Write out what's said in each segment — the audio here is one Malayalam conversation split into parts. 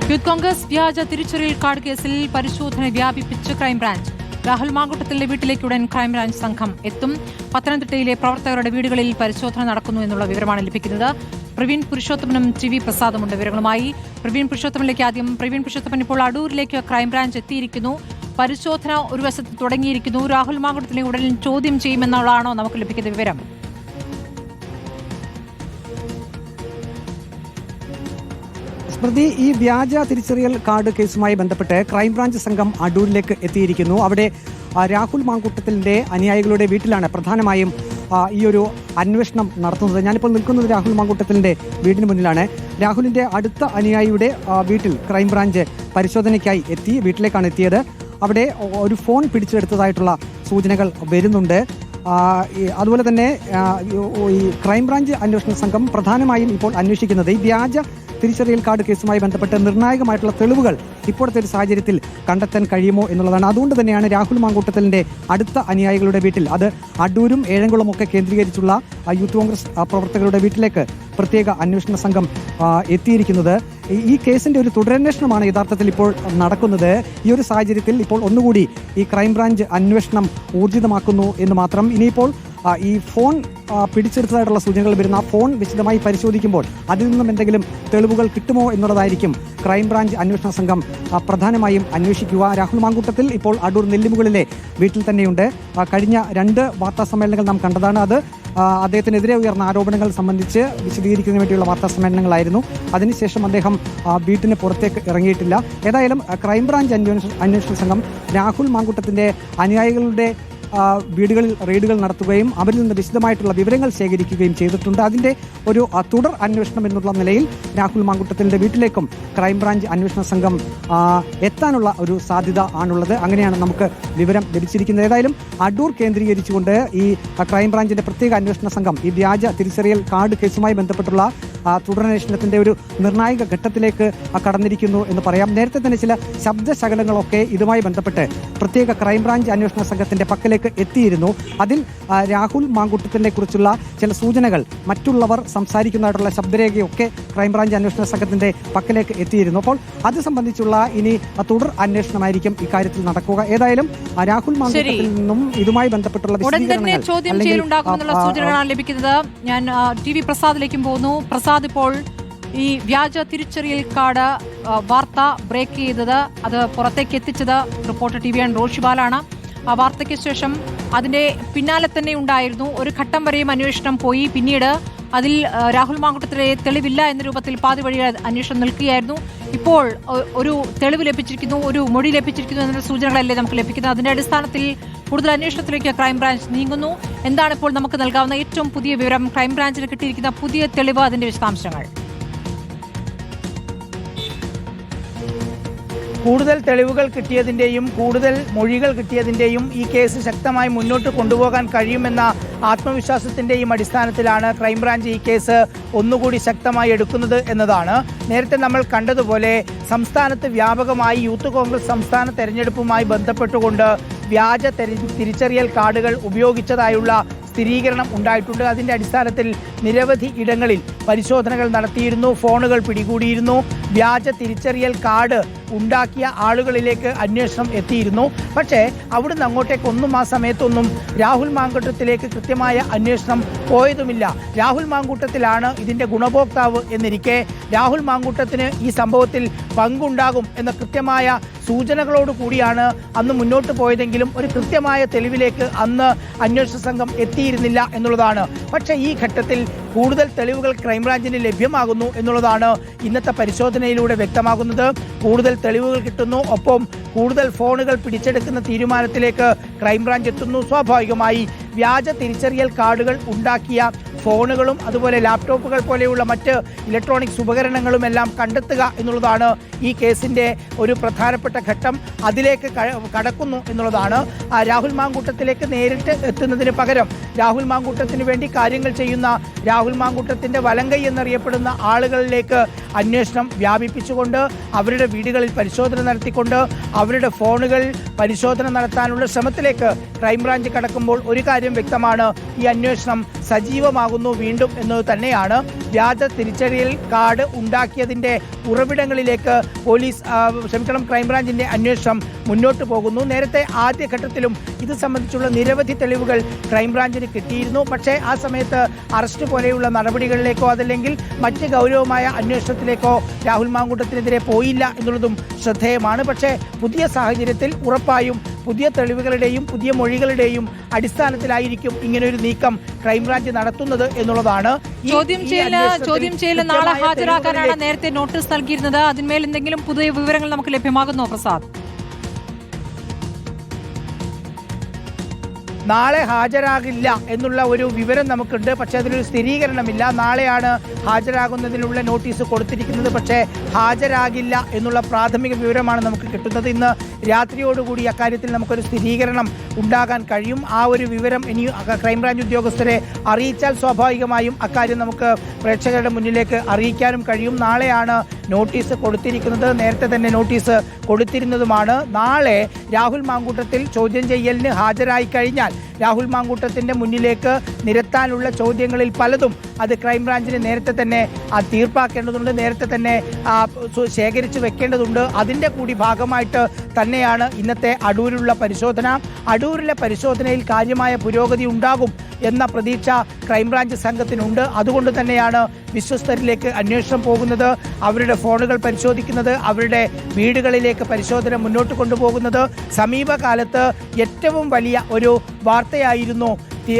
യൂത്ത് കോൺഗ്രസ് വ്യാജ തിരിച്ചറിയൽ കാർഡ് കേസിൽ പരിശോധന വ്യാപിപ്പിച്ച് ക്രൈംബ്രാഞ്ച്. രാഹുൽ മാങ്കൂട്ടത്തിന്റെ വീട്ടിലേക്ക് ഉടൻ ക്രൈംബ്രാഞ്ച് സംഘം എത്തും. പത്തനംതിട്ടയിലെ പ്രവർത്തകരുടെ വീടുകളിൽ പരിശോധന നടക്കുന്നു എന്നുള്ള വിവരമാണ് ലഭിക്കുന്നത്. പ്രവീൺ പുരുഷോത്തമനും ടി വി പ്രസാദുമുണ്ട് വിവരങ്ങളുമായി. പ്രവീൺ പുരുഷോത്തമനിലേക്ക് ആദ്യം. പ്രവീൺ പുരുഷോത്തമൻ, ഇപ്പോൾ അടൂരിലേക്ക് ക്രൈംബ്രാഞ്ച് എത്തിയിരിക്കുന്നു. പരിശോധന ഒരു വശത്ത് തുടങ്ങിയിരിക്കുന്നു. രാഹുൽ മാങ്കൂട്ടത്തിനെ ഉടൻ ചോദ്യം ചെയ്യുമെന്നുള്ളതാണോ നമുക്ക് ലഭിക്കുന്ന വിവരം? സ്മൃതി, ഈ വ്യാജ തിരിച്ചറിയൽ കാർഡ് കേസുമായി ബന്ധപ്പെട്ട് ക്രൈംബ്രാഞ്ച് സംഘം അടൂരിലേക്ക് എത്തിയിരിക്കുന്നു. അവിടെ രാഹുൽ മാങ്കൂട്ടത്തിന്റെ അനുയായികളുടെ വീട്ടിലാണ് പ്രധാനമായും ഈ ഒരു അന്വേഷണം നടത്തുന്നത്. ഞാനിപ്പോൾ നിൽക്കുന്നത് രാഹുൽ മാങ്കൂട്ടത്തിന്റെ വീടിന് മുന്നിലാണ്. രാഹുലിന്റെ അടുത്ത അനുയായിയുടെ വീട്ടിൽ ക്രൈംബ്രാഞ്ച് പരിശോധനയ്ക്കായി വീട്ടിലേക്കാണ് എത്തിയത്. അവിടെ ഒരു ഫോൺ പിടിച്ചെടുത്തതായിട്ടുള്ള സൂചനകൾ വരുന്നുണ്ട്. അതുപോലെ തന്നെ ഈ ക്രൈംബ്രാഞ്ച് അന്വേഷണ സംഘം പ്രധാനമായും ഇപ്പോൾ അന്വേഷിക്കുന്നത് ഈ വ്യാജ തിരിച്ചറിയൽ കാർഡ് കേസുമായി ബന്ധപ്പെട്ട് നിർണായകമായിട്ടുള്ള തെളിവുകൾ ഇപ്പോഴത്തെ ഒരു സാഹചര്യത്തിൽ കണ്ടെത്താൻ കഴിയുമോ എന്നുള്ളതാണ്. അതുകൊണ്ട് തന്നെയാണ് രാഹുൽ മാങ്കൂട്ടത്തിന്റെ അടുത്ത അനുയായികളുടെ വീട്ടിൽ, അത് അടൂരും ഏഴംകുളവും ഒക്കെ കേന്ദ്രീകരിച്ചുള്ള യൂത്ത് കോൺഗ്രസ് പ്രവർത്തകരുടെ വീട്ടിലേക്ക് പ്രത്യേക അന്വേഷണ സംഘം എത്തിയിരിക്കുന്നത്. ഈ കേസിന്റെ ഒരു തുടരന്വേഷണമാണ് യഥാർത്ഥത്തിൽ ഇപ്പോൾ നടക്കുന്നത്. ഈ ഒരു സാഹചര്യത്തിൽ ഇപ്പോൾ ഒന്നുകൂടി ഈ ക്രൈംബ്രാഞ്ച് അന്വേഷണം ഊർജിതമാക്കുന്നു എന്ന് മാത്രം. ഇനിയിപ്പോൾ ഈ ഫോൺ പിടിച്ചെടുത്തതായിട്ടുള്ള സൂചനകൾ വരുന്ന ആ ഫോൺ വിശദമായി പരിശോധിക്കുമ്പോൾ അതിൽ നിന്നും എന്തെങ്കിലും തെളിവുകൾ കിട്ടുമോ എന്നുള്ളതായിരിക്കും ക്രൈംബ്രാഞ്ച് അന്വേഷണ സംഘം പ്രധാനമായും അന്വേഷിക്കുക. രാഹുൽ മാങ്കൂട്ടത്തിൽ ഇപ്പോൾ അടൂർ നെല്ലിമുകളിലെ വീട്ടിൽ തന്നെയുണ്ട്. കഴിഞ്ഞ 2 വാർത്താ സമ്മേളനങ്ങൾ നാം കണ്ടതാണ്. അത് അദ്ദേഹത്തിനെതിരെ ഉയർന്ന ആരോപണങ്ങൾ സംബന്ധിച്ച് വിശദീകരിക്കുന്നതിന് വേണ്ടിയുള്ള വാർത്താ സമ്മേളനങ്ങളായിരുന്നു. അതിനുശേഷം അദ്ദേഹം വീട്ടിന് പുറത്തേക്ക് ഇറങ്ങിയിട്ടില്ല. ഏതായാലും ക്രൈംബ്രാഞ്ച് അന്വേഷണ സംഘം രാഹുൽ മാങ്കൂട്ടത്തിന്റെ അനുയായികളുടെ വീടുകളിൽ റെയ്ഡുകൾ നടത്തുകയും അവരിൽ നിന്ന് വിശദമായിട്ടുള്ള വിവരങ്ങൾ ശേഖരിക്കുകയും ചെയ്തിട്ടുണ്ട്. അതിൻ്റെ ഒരു തുടർ അന്വേഷണം എന്നുള്ള നിലയിൽ രാഹുൽ മാങ്കൂട്ടത്തിൻ്റെ വീട്ടിലേക്കും ക്രൈംബ്രാഞ്ച് അന്വേഷണ സംഘം എത്താനുള്ള ഒരു സാധ്യത ആണുള്ളത്. അങ്ങനെയാണ് നമുക്ക് വിവരം ലഭിച്ചിരിക്കുന്നത്. ഏതായാലും അടൂർ കേന്ദ്രീകരിച്ചുകൊണ്ട് ഈ ക്രൈംബ്രാഞ്ചിൻ്റെ പ്രത്യേക അന്വേഷണ സംഘം ഈ വ്യാജ തിരിച്ചറിയൽ കാർഡ് കേസുമായി ബന്ധപ്പെട്ടുള്ള തുടരന്വേഷണത്തിന്റെ ഒരു നിർണായക ഘട്ടത്തിലേക്ക് കടന്നിരിക്കുന്നു എന്ന് പറയാം. നേരത്തെ തന്നെ ചില ശബ്ദശകലങ്ങളൊക്കെ ഇതുമായി ബന്ധപ്പെട്ട് പ്രത്യേക ക്രൈംബ്രാഞ്ച് അന്വേഷണ സംഘത്തിന്റെ പക്കലേക്ക് എത്തിയിരുന്നു. അതിൽ രാഹുൽ മാങ്കൂട്ടത്തിനെ കുറിച്ചുള്ള ചില സൂചനകൾ, മറ്റുള്ളവർ സംസാരിക്കുന്നതായിട്ടുള്ള ശബ്ദരേഖയൊക്കെ ക്രൈംബ്രാഞ്ച് അന്വേഷണ സംഘത്തിന്റെ പക്കലേക്ക് എത്തിയിരുന്നു. അപ്പോൾ അത് സംബന്ധിച്ചുള്ള ഇനി തുടർ അന്വേഷണമായിരിക്കും ഇക്കാര്യത്തിൽ നടക്കുക. ഏതായാലും രാഹുൽ മാങ്കൂട്ടത്തിൽ നിന്നും ഇതുമായി ബന്ധപ്പെട്ടുള്ള സൂചനകളാണ് ലഭിക്കുന്നത്. ഞാൻ ടി വി പ്രസാദിലേക്കും പോകുന്നു. പ്രസാദ്, ഇപ്പോൾ ഈ വ്യാജ തിരിച്ചറിയൽ കാർഡ് വാർത്ത ബ്രേക്ക് ചെയ്തത്, അത് പുറത്തേക്ക് എത്തിച്ചത് റിപ്പോർട്ടർ TV റോഷിബാലാണ്. ആ വാർത്തയ്ക്ക് ശേഷം അതിന്റെ പിന്നാലെ തന്നെ ഉണ്ടായിരുന്നു ഒരു ഘട്ടം വരെയും അന്വേഷണം പോയി. പിന്നീട് അതിൽ രാഹുൽ മാങ്കൂട്ടത്തിലെ തെളിവില്ല എന്ന രൂപത്തിൽ പാതി വഴി അന്വേഷണം നിൽക്കുകയായിരുന്നു. ഇപ്പോൾ ഒരു തെളിവ് ലഭിച്ചിരിക്കുന്നു, ഒരു മൊഴി ലഭിച്ചിരിക്കുന്നു എന്ന സൂചനകളല്ലേ നമുക്ക് ലഭിക്കുന്നത്. അതിന്റെ അടിസ്ഥാനത്തിൽ കൂടുതൽ അന്വേഷണത്തിലേക്ക് ക്രൈംബ്രാഞ്ച് നീങ്ങുന്നു. എന്താണ് ഇപ്പോൾ നമുക്ക് നൽകാവുന്ന ഏറ്റവും പുതിയ വിവരം? ക്രൈംബ്രാഞ്ചിന് കിട്ടിയിരിക്കുന്ന പുതിയ തെളിവ്, അതിന്റെ വിശദാംശങ്ങൾ. കൂടുതൽ തെളിവുകൾ കിട്ടിയതിൻ്റെയും കൂടുതൽ മൊഴികൾ കിട്ടിയതിൻ്റെയും ഈ കേസ് ശക്തമായി മുന്നോട്ട് കൊണ്ടുപോകാൻ കഴിയുമെന്ന ആത്മവിശ്വാസത്തിൻ്റെയും അടിസ്ഥാനത്തിലാണ് ക്രൈംബ്രാഞ്ച് ഈ കേസ് ഒന്നുകൂടി ശക്തമായി എടുക്കുന്നത് എന്നതാണ്. നേരത്തെ നമ്മൾ കണ്ടതുപോലെ സംസ്ഥാനത്ത് വ്യാപകമായി യൂത്ത് കോൺഗ്രസ് സംസ്ഥാന തെരഞ്ഞെടുപ്പുമായി ബന്ധപ്പെട്ടുകൊണ്ട് വ്യാജ തിരിച്ചറിയൽ കാർഡുകൾ ഉപയോഗിച്ചതായുള്ള സ്ഥിരീകരണം ഉണ്ടായിട്ടുണ്ട്. അതിൻ്റെ അടിസ്ഥാനത്തിൽ നിരവധി ഇടങ്ങളിൽ പരിശോധനകൾ നടത്തിയിരുന്നു, ഫോണുകൾ പിടികൂടിയിരുന്നു. വ്യാജ തിരിച്ചറിയൽ കാർഡ് ഉണ്ടാക്കിയ ആളുകളിലേക്ക് അന്വേഷണം എത്തിയിരുന്നു. പക്ഷേ അവിടുന്ന് അങ്ങോട്ടേക്കൊന്നും ആ സമയത്തൊന്നും രാഹുൽ മാങ്കൂട്ടത്തിലേക്ക് കൃത്യമായ അന്വേഷണം പോയതുമില്ല. രാഹുൽ മാങ്കൂട്ടത്തിലാണ് ഇതിൻ്റെ ഗുണഭോക്താവ് എന്നിരിക്കെ രാഹുൽ മാങ്കൂട്ടത്തിന് ഈ സംഭവത്തിൽ പങ്കുണ്ടാകും എന്ന കൃത്യമായ സൂചനകളോട് കൂടിയാണ് അന്ന് മുന്നോട്ട് പോയതെങ്കിലും ഒരു കൃത്യമായ തെളിവിലേക്ക് അന്ന് അന്വേഷണ സംഘം എത്തിയിരുന്നില്ല എന്നുള്ളതാണ്. പക്ഷേ ഈ ഘട്ടത്തിൽ കൂടുതൽ തെളിവുകൾ ക്രൈംബ്രാഞ്ചിന് ലഭ്യമാകുന്നു എന്നുള്ളതാണ് ഇന്നത്തെ പരിശോധനയിലൂടെ വ്യക്തമാകുന്നത്. കൂടുതൽ തെളിവുകൾ കിട്ടുന്നു, ഒപ്പം കൂടുതൽ ഫോണുകൾ പിടിച്ചെടുക്കുന്ന തീരുമാനത്തിലേക്ക് ക്രൈംബ്രാഞ്ച് എത്തുന്നു. സ്വാഭാവികമായി വ്യാജ തിരിച്ചറിയൽ കാർഡുകൾ ഉണ്ടാക്കിയ ഫോണുകളും അതുപോലെ ലാപ്ടോപ്പുകൾ പോലെയുള്ള മറ്റ് ഇലക്ട്രോണിക്സ് ഉപകരണങ്ങളും എല്ലാം കണ്ടെത്തുക എന്നുള്ളതാണ് ഈ കേസിൻ്റെ ഒരു പ്രധാനപ്പെട്ട ഘട്ടം. അതിലേക്ക് കടക്കുന്നു എന്നുള്ളതാണ്. രാഹുൽ മാങ്കൂട്ടത്തിലേക്ക് നേരിട്ട് എത്തുന്നതിന് പകരം രാഹുൽ മാങ്കൂട്ടത്തിന് വേണ്ടി കാര്യങ്ങൾ ചെയ്യുന്ന രാഹുൽ മാങ്കൂട്ടത്തിൻ്റെ വലങ്കൈ എന്നറിയപ്പെടുന്ന ആളുകളിലേക്ക് അന്വേഷണം വ്യാപിപ്പിച്ചുകൊണ്ട് അവരുടെ വീടുകളിൽ പരിശോധന നടത്തിക്കൊണ്ട് അവരുടെ ഫോണുകൾ പരിശോധന നടത്താനുള്ള ശ്രമത്തിലേക്ക് ക്രൈംബ്രാഞ്ച് കടക്കുമ്പോൾ ഒരു കാര്യം വ്യക്തമാണ്, ഈ അന്വേഷണം സജീവമാകുന്നു വീണ്ടും എന്നത് തന്നെയാണ്. വ്യാജ തിരിച്ചറിയൽ കാർഡ് ഉണ്ടാക്കിയതിൻ്റെ ഉറവിടങ്ങളിലേക്ക് ക്രൈംബ്രാഞ്ചിൻ്റെ അന്വേഷണം മുന്നോട്ട് പോകുന്നു. നേരത്തെ ആദ്യഘട്ടത്തിലും ഇത് സംബന്ധിച്ചുള്ള നിരവധി തെളിവുകൾ ക്രൈംബ്രാഞ്ചിന് കിട്ടിയിരുന്നു. പക്ഷേ ആ സമയത്ത് അറസ്റ്റ് പോലെയുള്ള നടപടികളിലേക്കോ അതല്ലെങ്കിൽ മറ്റ് ഗൗരവമായ അന്വേഷണത്തിലേക്കോ രാഹുൽ മാങ്കൂട്ടത്തിനെതിരെ പോയില്ല എന്നുള്ളതും ശ്രദ്ധേയമാണ്. പക്ഷേ പുതിയ സാഹചര്യത്തിൽ ഉറപ്പായും പുതിയ തെളിവുകളുടെയും പുതിയ മൊഴികളുടെയും അടിസ്ഥാനത്തിലായിരിക്കും ഇങ്ങനൊരു നീക്കം ക്രൈംബ്രാഞ്ച് നടത്തുന്നത് എന്നുള്ളതാണ്. ചോദ്യം ചെയ്യൽ നാളെ ഹാജരാക്കാനാണ് നേരത്തെ നോട്ടീസ് നൽകിയിരുന്നത്. അതിന്മേൽ എന്തെങ്കിലും പുതിയ വിവരങ്ങൾ നമുക്ക് ലഭ്യമാകുന്നോ പ്രസാദ്? നാളെ ഹാജരാകില്ല എന്നുള്ള ഒരു വിവരം നമുക്കുണ്ട്. പക്ഷേ അതിലൊരു സ്ഥിരീകരണമില്ല. നാളെയാണ് ഹാജരാകുന്നതിനുള്ള നോട്ടീസ് കൊടുത്തിരിക്കുന്നത്. പക്ഷേ ഹാജരാകില്ല എന്നുള്ള പ്രാഥമിക വിവരമാണ് നമുക്ക് കിട്ടുന്നത്. ഇന്ന് രാത്രിയോടുകൂടി അക്കാര്യത്തിൽ നമുക്കൊരു സ്ഥിരീകരണം ഉണ്ടാകാൻ കഴിയും. ആ ഒരു വിവരം ഇനി ക്രൈംബ്രാഞ്ച് ഉദ്യോഗസ്ഥരെ അറിയിച്ചാൽ സ്വാഭാവികമായും അക്കാര്യം നമുക്ക് പ്രേക്ഷകരുടെ മുന്നിലേക്ക് അറിയിക്കാനും കഴിയും. നാളെയാണ് നോട്ടീസ് കൊടുത്തിരിക്കുന്നത്. നേരത്തെ തന്നെ നോട്ടീസ് കൊടുത്തിരുന്നതുമാണ്. നാളെ രാഹുൽ മാങ്കൂട്ടത്തിൽ ചോദ്യം ചെയ്യലിന് ഹാജരായി കഴിഞ്ഞാൽ രാഹുൽ മാങ്കൂട്ടത്തിൻ്റെ മുന്നിലേക്ക് നിരത്താനുള്ള ചോദ്യങ്ങളിൽ പലതും അത് ക്രൈംബ്രാഞ്ചിന് നേരത്തെ തന്നെ തീർപ്പാക്കേണ്ടതുണ്ട്, നേരത്തെ തന്നെ ശേഖരിച്ച് വെക്കേണ്ടതുണ്ട്. അതിൻ്റെ കൂടി ഭാഗമായിട്ട് തന്നെയാണ് ഇന്നത്തെ അടൂരിലുള്ള പരിശോധന. അടൂരിലെ പരിശോധനയിൽ കാര്യമായ പുരോഗതി ഉണ്ടാകും എന്ന പ്രതീക്ഷ ക്രൈംബ്രാഞ്ച് സംഘത്തിനുണ്ട്. അതുകൊണ്ട് തന്നെയാണ് വിശ്വസ്തരിലേക്ക് അന്വേഷണം പോകുന്നത്, അവരുടെ ഫോണുകൾ പരിശോധിക്കുന്നത്, അവരുടെ വീടുകളിലേക്ക് പരിശോധന മുന്നോട്ട് കൊണ്ടുപോകുന്നത്. സമീപകാലത്ത് ഏറ്റവും വലിയ ഒരു വാർത്തയായിരുന്നു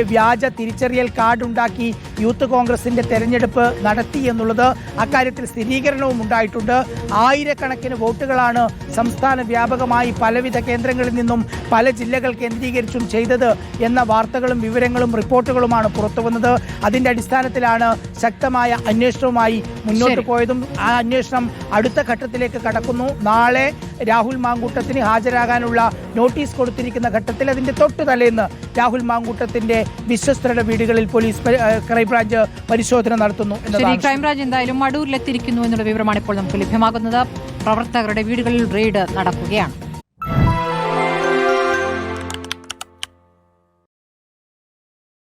വ്യാജ തിരിച്ചറിയൽ കാർഡ് ഉണ്ടാക്കി യൂത്ത് കോൺഗ്രസിന്റെ തെരഞ്ഞെടുപ്പ് നടത്തി എന്നുള്ളത്. അക്കാര്യത്തിൽ സ്ഥിരീകരണവും ഉണ്ടായിട്ടുണ്ട്. ആയിരക്കണക്കിന് വോട്ടുകളാണ് സംസ്ഥാന വ്യാപകമായി പലവിധ കേന്ദ്രങ്ങളിൽ നിന്നും പല ജില്ലകൾ കേന്ദ്രീകരിച്ചും ചെയ്തത് എന്ന വാർത്തകളും വിവരങ്ങളും റിപ്പോർട്ടുകളുമാണ് പുറത്തു വന്നത്. അതിന്റെ അടിസ്ഥാനത്തിലാണ് ശക്തമായ അന്വേഷണവുമായി മുന്നോട്ട് പോയതും. ആ അന്വേഷണം അടുത്ത ഘട്ടത്തിലേക്ക് കടക്കുന്നു. നാളെ രാഹുൽ മാങ്കൂട്ടത്തിന് ഹാജരാകാനുള്ള നോട്ടീസ് കൊടുത്തിരിക്കുന്ന ഘട്ടത്തിൽ അതിന്റെ തൊട്ടു തലേന്ന് രാഹുൽ മാങ്കൂട്ടത്തിന്റെ വിശ്വസ്തരുടെ വീടുകളിൽ പോലീസ് ക്രൈംബ്രാഞ്ച് പരിശോധന നടത്തുന്നു. ക്രൈംബ്രാഞ്ച് എന്തായാലും അടൂരിലെത്തിയിരിക്കുന്നു എന്നുള്ള വിവരമാണ് ഇപ്പോൾ നമുക്ക് ലഭ്യമാകുന്നത്. പ്രവർത്തകരുടെ വീടുകളിൽ റെയ്ഡ് നടക്കുകയാണ്.